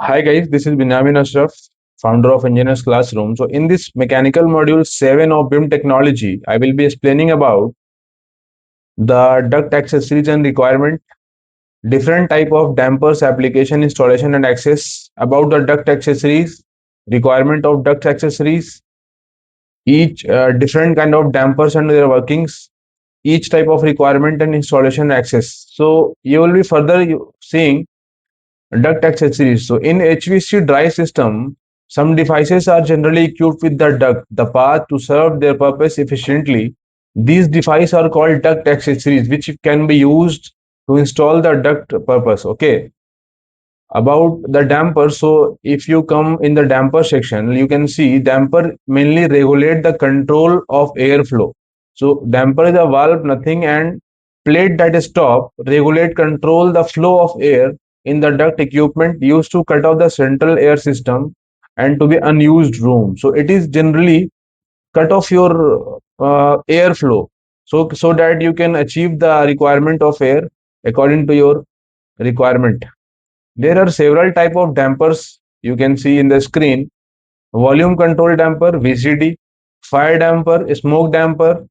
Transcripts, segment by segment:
Hi guys, this is Binyamin Ashraf, founder of Engineers Classroom. So in this mechanical module 7 of BIM technology, I will be explaining about the duct accessories and requirement, different type of dampers, application, installation and access, about the duct accessories, requirement of duct accessories, each different kind of dampers and their workings, each type of requirement and installation access. So you will be further seeing duct accessories. So in HVAC dry system, some devices are generally equipped with the duct, the path to serve their purpose efficiently. These devices are called duct accessories, which can be used to install the duct purpose. Okay. About the damper, so if you come in the damper section, you can see damper mainly regulate the control of airflow. So damper is a valve, nothing, and plate that stop, regulate, control the flow of air in the duct equipment used to cut off the central air system and to be unused room. So it is generally cut off your airflow, so that you can achieve the requirement of air according to your requirement. There are several type of dampers you can see in the screen. Volume control damper, VCD, fire damper, smoke damper,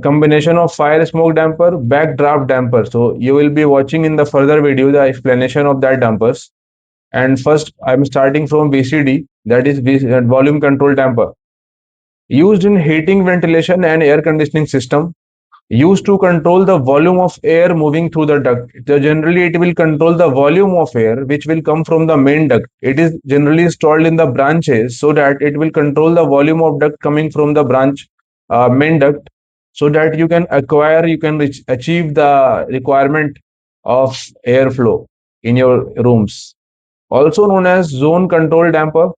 combination of fire smoke damper, backdraft damper. So you will be watching in the further video the explanation of that dampers. And first I'm starting from VCD, that is volume control damper. Used in heating, ventilation and air conditioning system, used to control the volume of air moving through the duct. So generally, it will control the volume of air which will come from the main duct. It is generally installed in the branches so that it will control the volume of duct coming from the branch main duct, so that you can achieve the requirement of airflow in your rooms. Also known as zone control damper,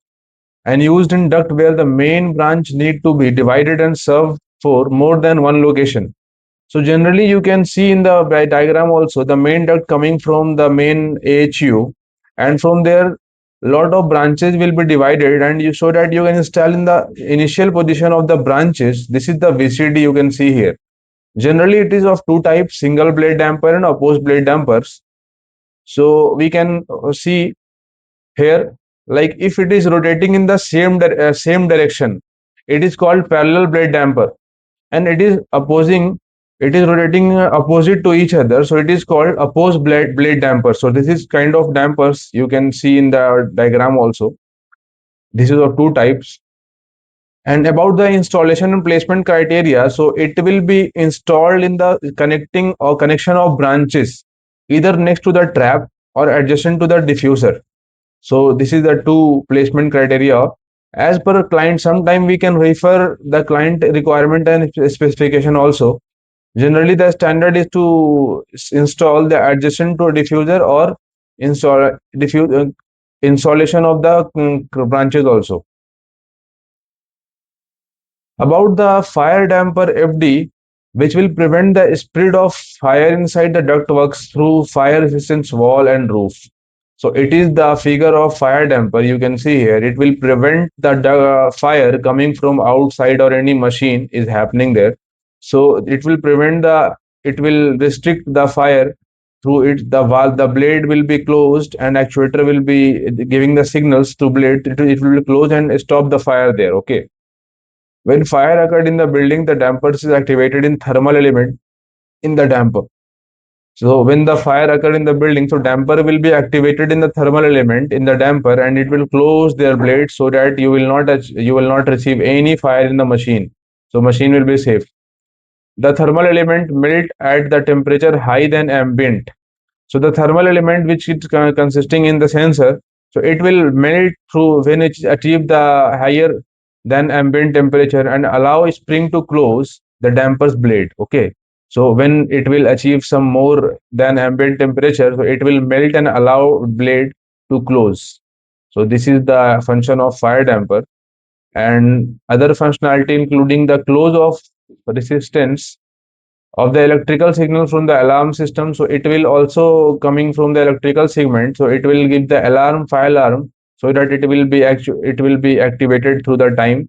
and used in duct where the main branch need to be divided and serve for more than one location. So generally you can see in the diagram also the main duct coming from the main AHU, and from there lot of branches will be divided, and you so that you can install in the initial position of the branches. This is the VCD you can see here. Generally it is of two types, single blade damper and opposed blade dampers. So we can see here, like if it is rotating in the same direction, it is called parallel blade damper, and it is rotating opposite to each other, so it is called opposed blade damper. So this is kind of dampers you can see in the diagram also. This is of two types. And about the installation and placement criteria, so it will be installed in the connecting or connection of branches, either next to the trap or adjacent to the diffuser. So this is the two placement criteria. As per client, sometime we can refer the client requirement and specification also. Generally, the standard is to install the adjacent to a diffuser or install installation of the branches also. About the fire damper FD, which will prevent the spread of fire inside the ductworks through fire resistance wall and roof. So it is the figure of fire damper you can see here. It will prevent the fire coming from outside or any machine is happening there. So it will restrict the fire through it. The blade will be closed and actuator will be giving the signals to blade. It will close and stop the fire there. Okay. When fire occurred in the building, the damper is activated in thermal element in the damper. So when the fire occurred in the building, so damper will be activated in the thermal element in the damper, and it will close their blade so that you will not receive any fire in the machine. So machine will be safe. The thermal element melt at the temperature higher than ambient. So the thermal element which is consisting in the sensor, so it will melt through when it achieve the higher than ambient temperature and allow spring to close the damper's blade. Okay. So when it will achieve some more than ambient temperature, so it will melt and allow blade to close. So this is the function of fire damper, and other functionality including the close of resistance of the electrical signal from the alarm system. So it will also coming from the electrical segment, so it will give the alarm, fire alarm, so that it will be activated through the time.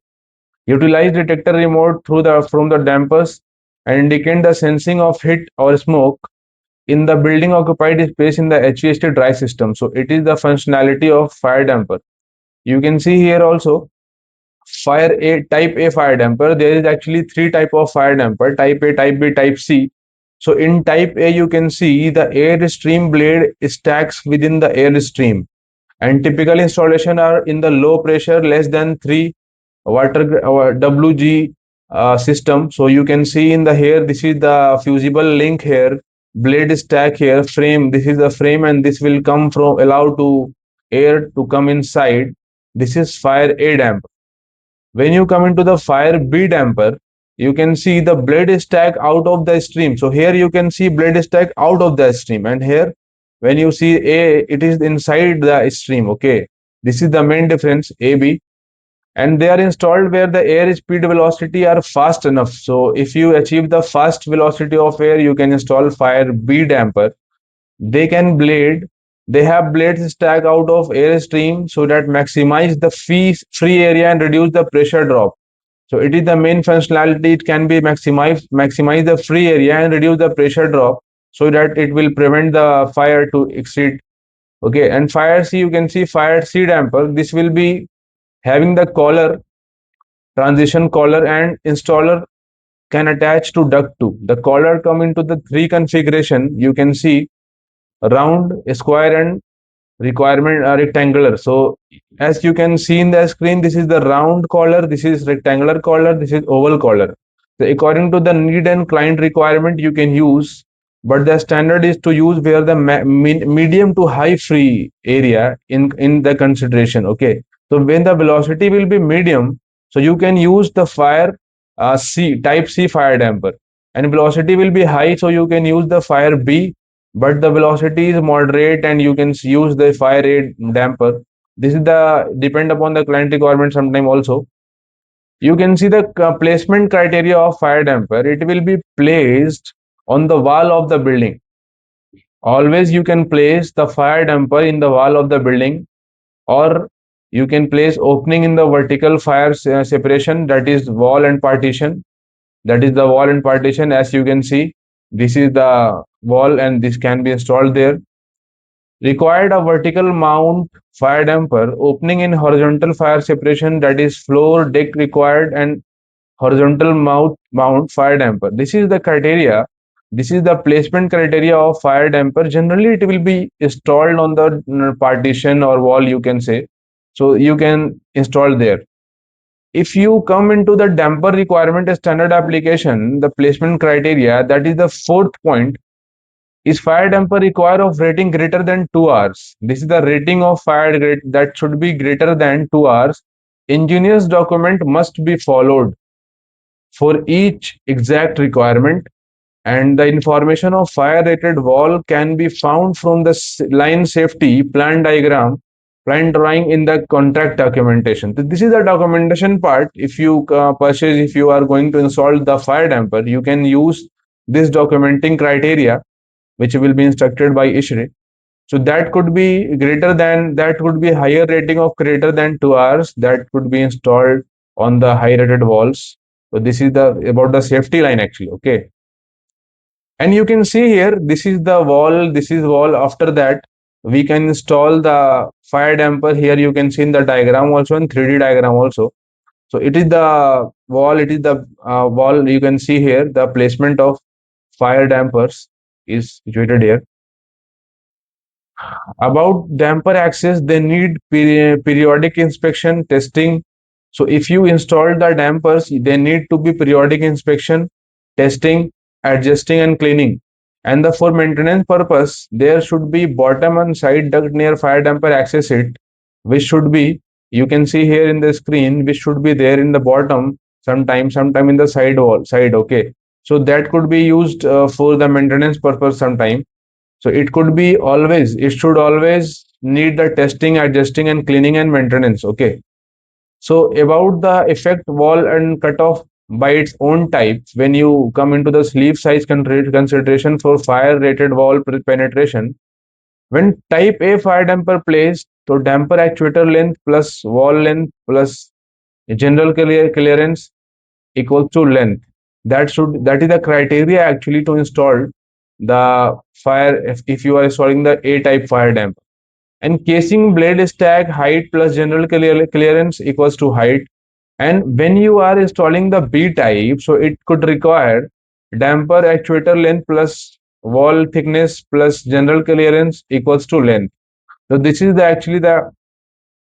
Utilize detector remote through the from the dampers and indicate the sensing of heat or smoke. in the building occupied space in the HVAC dry system. So it is the functionality of fire damper. You can see here also fire A type A fire damper. There is actually three type of fire damper: type A, type B, type C. So in type A, you can see the air stream blade stacks within the air stream, and typical installation are in the low pressure less than 3 water WG system. So you can see in the here, this is the fusible link here, blade stack here, frame, this is the frame, and this will come from allow to air to come inside. This is fire A damper. When you come into the fire B damper, you can see the blade stack out of the stream. So here you can see blade stack out of the stream, and here when you see A, it is inside the stream. Okay, this is the main difference, AB. And they are installed where the air speed velocity are fast enough. So if you achieve the fast velocity of air, you can install fire B damper. They can blade, they have blades stack out of airstream so that maximize the free area and reduce the pressure drop. So it is the main functionality. It can be maximize the free area and reduce the pressure drop so that it will prevent the fire to exceed. Okay, and fire C, you can see fire C damper. This will be having the collar, transition collar, and installer can attach to duct too. The collar come into the three configuration. You can see round, square, and requirement rectangular. So as you can see in the screen, this is the round collar, this is rectangular collar, this is oval collar. So according to the need and client requirement, you can use, but the standard is to use where the medium to high free area in the consideration. Okay, so when the velocity will be medium, so you can use the fire C type C fire damper, and velocity will be high, so you can use the fire B, but the velocity is moderate and you can use the fire rate damper. This is the depend upon the client requirement sometime also. You can see the placement criteria of fire damper. It will be placed on the wall of the building. Always you can place the fire damper in the wall of the building, or you can place opening in the vertical fire separation, that is wall and partition. That is the wall and partition. As you can see, this is the wall and this can be installed there. Required a vertical mount fire damper, opening in horizontal fire separation, that is floor deck required, and horizontal mount fire damper. This is the criteria. This is the placement criteria of fire damper. Generally, it will be installed on the partition or wall, you can say. So you can install there. If you come into the damper requirement standard application, the placement criteria, that is the fourth point. Is fire damper require of rating greater than 2 hours? This is the rating of fire rate that should be greater than 2 hours. Engineer's document must be followed for each exact requirement, and the information of fire rated wall can be found from the line safety plan diagram, plan drawing in the contract documentation. So this is the documentation part. If you purchase, if you are going to install the fire damper, you can use this documenting criteria which will be instructed by ISHRE. So that could be greater than, that would be higher rating of greater than 2 hours that could be installed on the high rated walls. So this is the about the safety line actually. Okay. And you can see here, this is the wall, this is wall. After that, we can install the fire damper. Here you can see in the diagram also, and 3D diagram also. So it is the wall, it is the wall. You can see here the placement of fire dampers is situated here. About damper access, they need periodic inspection, testing. So if you install the dampers, they need to be periodic inspection, testing, adjusting, and cleaning. And the for maintenance purpose, there should be bottom and side duct near fire damper access it, which should be, you can see here in the screen, which should be there in the bottom, sometime in the side wall side. Okay, so that could be used for the maintenance purpose sometime. So it could be always, it should always need the testing, adjusting, and cleaning and maintenance. Okay. So about the effect wall and cutoff by its own type, when you come into the sleeve size consideration for fire rated wall penetration, when type A fire damper placed, so damper actuator length plus wall length plus general clearance equals to length. That is the criteria actually to install the fire if you are installing the A type fire damper. And casing blade stack height plus general clearance equals to height. And when you are installing the B type, so it could require damper actuator length plus wall thickness plus general clearance equals to length. So this is actually the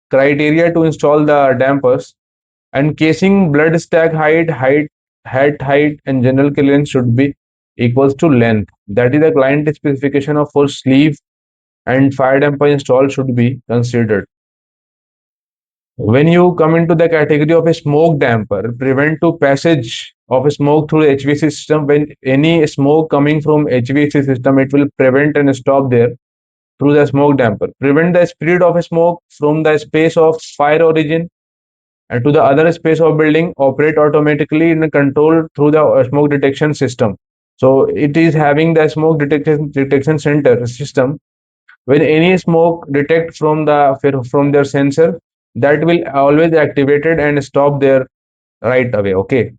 criteria to install the dampers. And casing blood stack height, and general clearance should be equals to length. That is the client specification of for sleeve and fire damper install should be considered. When you come into the category of a smoke damper, prevent to passage of smoke through the HVAC system. When any smoke coming from HVAC system, it will prevent and stop there through the smoke damper. Prevent the spread of smoke from the space of fire origin and to the other space of building. Operate automatically in the control through the smoke detection system. So it is having the smoke detection center system. When any smoke detect from their sensor, that will always activated and stop there right away. Okay.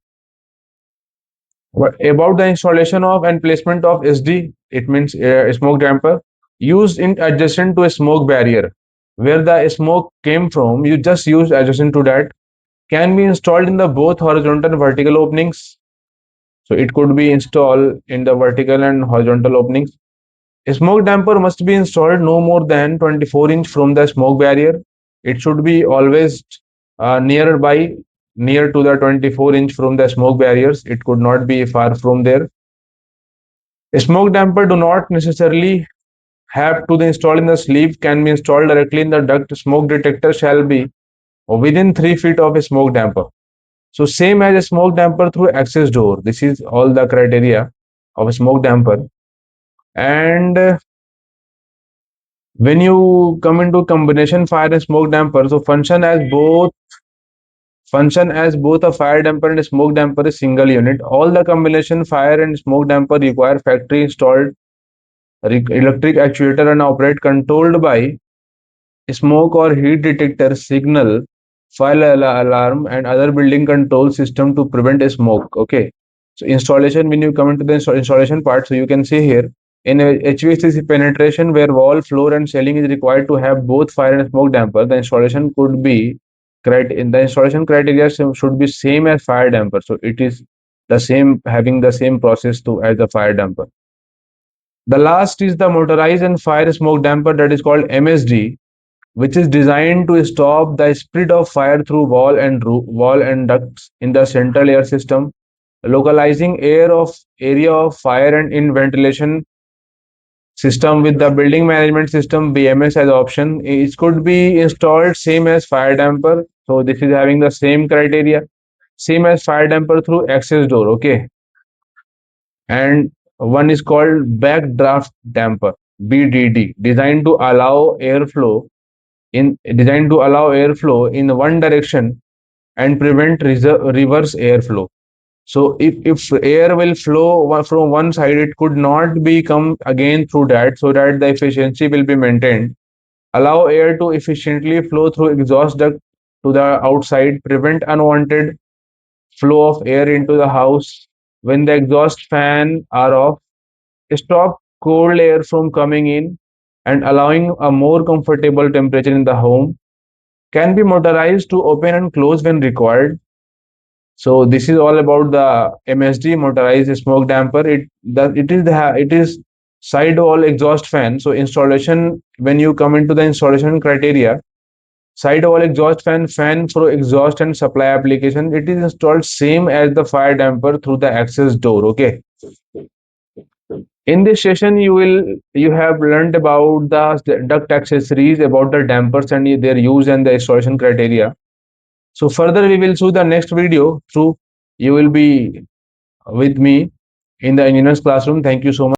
What about the installation of and placement of SD? It means smoke damper used in adjacent to a smoke barrier. Where the smoke came from, you just use adjacent to that. Can be installed in the both horizontal and vertical openings. So it could be installed in the vertical and horizontal openings. A smoke damper must be installed no more than 24-inch from the smoke barrier. It should be always near to the 24-inch from the smoke barriers. It could not be far from there. A smoke damper do not necessarily have to be installed in the sleeve, can be installed directly in the duct. Smoke detector shall be within 3 feet of a smoke damper. So same as a smoke damper through access door. This is all the criteria of a smoke damper. And when you come into combination fire and smoke damper, so function as both a fire damper and a smoke damper is single unit. All the combination fire and smoke damper require factory installed electric actuator and operate controlled by smoke or heat detector signal, fire alarm, and other building control system to prevent smoke. Okay. So installation, when you come into the installation part, so you can see here in a HVAC penetration where wall, floor, and ceiling is required to have both fire and smoke damper, the installation could be in the installation criteria should be same as fire damper. So it is the same having the same process to as the fire damper. The last is the motorized and fire smoke damper, that is called MSD, which is designed to stop the spread of fire through wall and ducts in the central air system, localizing area of fire and in ventilation system with the building management system BMS as option. It could be installed same as fire damper. So this is having the same criteria, same as fire damper through access door. Okay. And one is called backdraft damper, BDD, designed to allow airflow in one direction and prevent reverse airflow. So if air will flow from one side, it could not be come again through that, so that the efficiency will be maintained. Allow air to efficiently flow through exhaust duct to the outside, prevent unwanted flow of air into the house. When the exhaust fan are off, stop cold air from coming in and allowing a more comfortable temperature in the home. Can be motorized to open and close when required. So this is all about the MSD, motorized smoke damper. It is side wall exhaust fan. So installation, when you come into the installation criteria, side wall exhaust fan for exhaust and supply application, it is installed same as the fire damper through the access door. Okay. In this session, you have learned about the duct accessories, about the dampers and their use and the installation criteria. So further, we will see the next video through you will be with me in the engineer's classroom. Thank you so much.